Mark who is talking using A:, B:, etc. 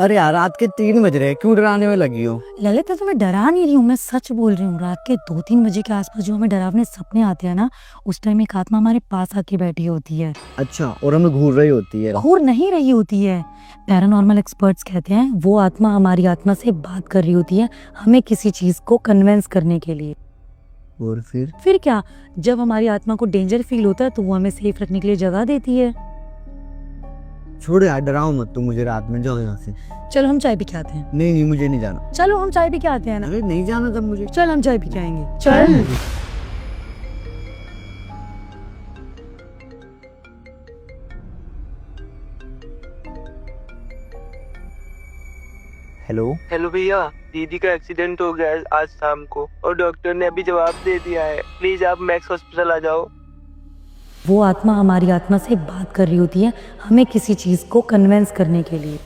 A: अरे यार रात के 3 बज रहे हैं, क्यों डराने में लगी हो?
B: ललित तो मैं डरा नहीं रही हूँ, मैं सच बोल रही हूँ। रात के 2-3 बजे के आसपास जो हमें डरावने सपने आते हैं ना, उस टाइम एक आत्मा हमारे पास आके बैठी होती है।
A: अच्छा, और हमें घूर रही होती है?
B: घूर नहीं रही होती है। पैरानॉर्मल एक्सपर्ट्स कहते हैं वो आत्मा हमारी आत्मा से बात कर रही होती है, हमें किसी चीज को कन्विंस करने के लिए।
A: और
B: फिर क्या, जब हमारी आत्मा को डेंजर फील होता है तो वो हमें सेफ रखने के लिए जगह देती है।
A: छोड़ यार, डराओ मत तुम मुझे रात में, जाओ यहाँ से।
B: चलो हम चाय पी के आते हैं।
A: नहीं मुझे नहीं जाना।
B: चलो हम चाय पी के आते हैं ना।
A: अरे नहीं जाना तब मुझे।
B: चल हम चाय पी के आएंगे। चल।
A: हेलो।
C: हेलो भैया, दीदी का एक्सीडेंट हो गया है आज शाम को और डॉक्टर ने अभी जवाब दे दिया है। प्लीज आप मैक्स हॉस्पिटल आ जाओ।
B: वो आत्मा हमारी आत्मा से बात कर रही होती है, हमें किसी चीज को कन्विंस करने के लिए।